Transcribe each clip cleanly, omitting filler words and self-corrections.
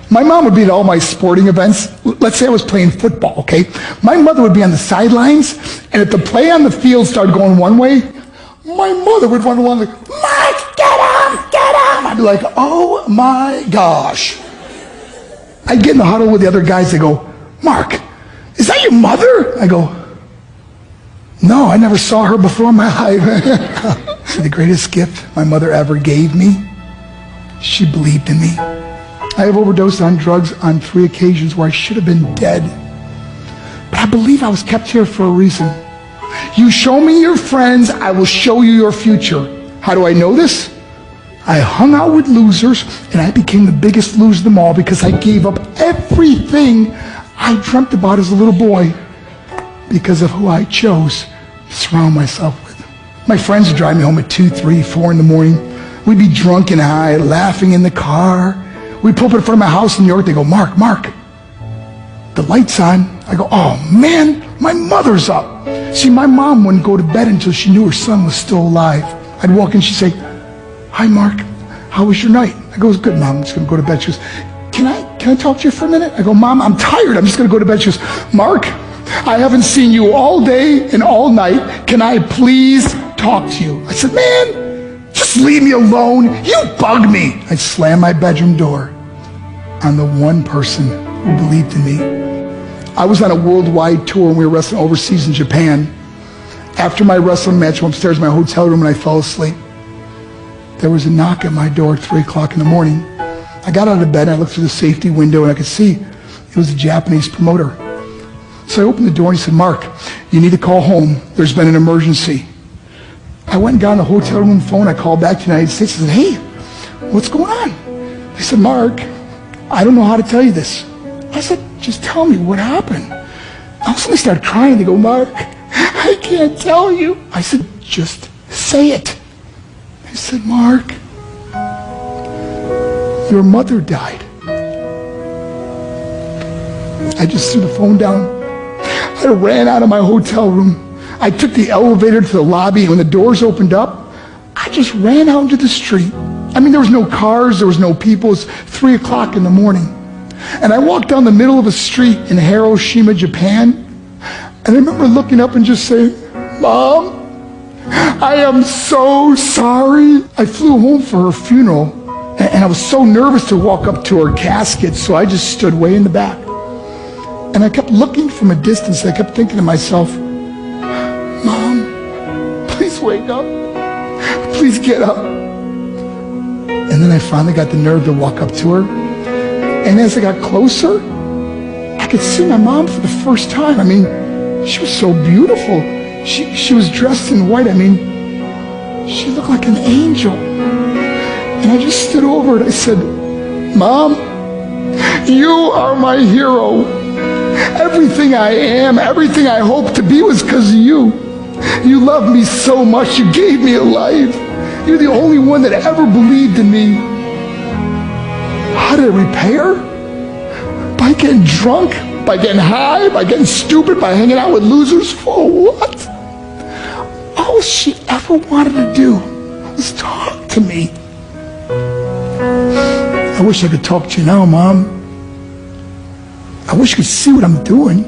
My mom would be at all my sporting events. Let's say I was playing football, okay? My mother would be on the sidelines, and if the play on the field started going one way, my mother would run along like, Mark, get him, get him! I'd be like, oh my gosh. I'd get in the huddle with the other guys. They go, Mark, is that your mother? I go, no, I never saw her before in my life. See, the greatest gift my mother ever gave me, she believed in me. I have overdosed on drugs on 3 occasions where I should have been dead. But I believe I was kept here for a reason. You show me your friends, I will show you your future. How do I know this? I hung out with losers, and I became the biggest loser of them all because I gave up everything I dreamt about as a little boy because of who I chose to surround myself with. My friends would drive me home at 2, 3, 4 in the morning. We'd be drunk and high, laughing in the car. We'd pull up in front of my house in New York. They go, Mark, the light's on. I go, oh man, my mother's up. See, my mom wouldn't go to bed until she knew her son was still alive. I'd walk in, she'd say, hi Mark, how was your night? I go, it was good, Mom, I'm just gonna go to bed. She goes, can I talk to you for a minute? I go, Mom, I'm tired, I'm just gonna go to bed. She goes, Mark, I haven't seen you all day and all night. Can I please talk to you? I said, man, just leave me alone. You bug me. I slammed my bedroom door on the one person who believed in me. I was on a worldwide tour and we were wrestling overseas in Japan. After my wrestling match, I went upstairs in my hotel room and I fell asleep. There was a knock at my door at 3 o'clock in the morning. I got out of bed and I looked through the safety window and I could see it was a Japanese promoter. So I opened the door and he said, Mark, you need to call home. There's been an emergency. I went and got on the hotel room phone. I called back to the United States. I said, hey, what's going on? They said, Mark, I don't know how to tell you this. I said, just tell me what happened. All of a sudden they started crying. They go, Mark, I can't tell you. I said, just say it. They said, Mark, your mother died. I just threw the phone down. I ran out of my hotel room. I took the elevator to the lobby, and when the doors opened up, I just ran out into the street. I mean, there was no cars, there was no people. It was 3 o'clock in the morning. And I walked down the middle of a street in Hiroshima, Japan, and I remember looking up and just saying, Mom, I am so sorry. I flew home for her funeral, and I was so nervous to walk up to her casket, so I just stood way in the back. And I kept looking from a distance. I kept thinking to myself, Mom, please wake up. Please get up. And then I finally got the nerve to walk up to her. And as I got closer, I could see my mom for the first time. I mean, she was so beautiful. She was dressed in white. I mean, she looked like an angel. And I just stood over it. I said, Mom, you are my hero. Everything I am, everything I hope to be was because of you. You loved me so much. You gave me a life. You're the only one that ever believed in me. How did I repay her? By getting drunk, by getting high, by getting stupid, by hanging out with losers? For what? All she ever wanted to do was talk to me. I wish I could talk to you now, Mom. I wish you could see what I'm doing.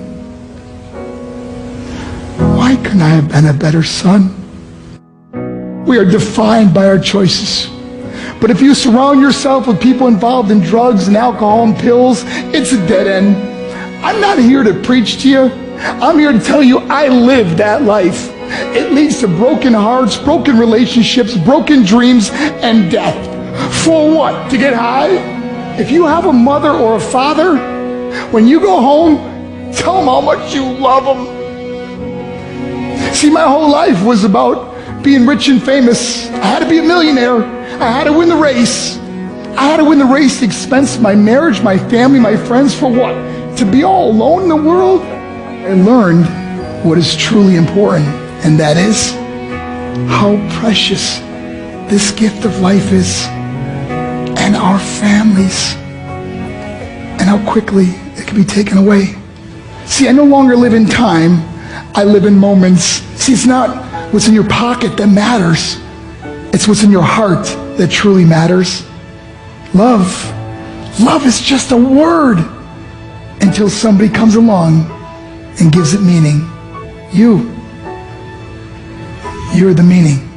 Why couldn't I have been a better son? We are defined by our choices. But if you surround yourself with people involved in drugs and alcohol and pills, it's a dead end. I'm not here to preach to you. I'm here to tell you I lived that life. It leads to broken hearts, broken relationships, broken dreams, and death. For what? To get high? If you have a mother or a father, when you go home, tell them how much you love them. See, my whole life was about being rich and famous. I had to be a millionaire. I had to win the race. I had to win the race at the expense of my marriage, my family, my friends. For what? To be all alone in the world? I learned what is truly important, and that is how precious this gift of life is, and our families, and how quickly it can be taken away. See, I no longer live in time. I live in moments. See, it's not what's in your pocket that matters. It's what's in your heart that truly matters. Love Love is just a word until somebody comes along and gives it meaning. You're the meaning.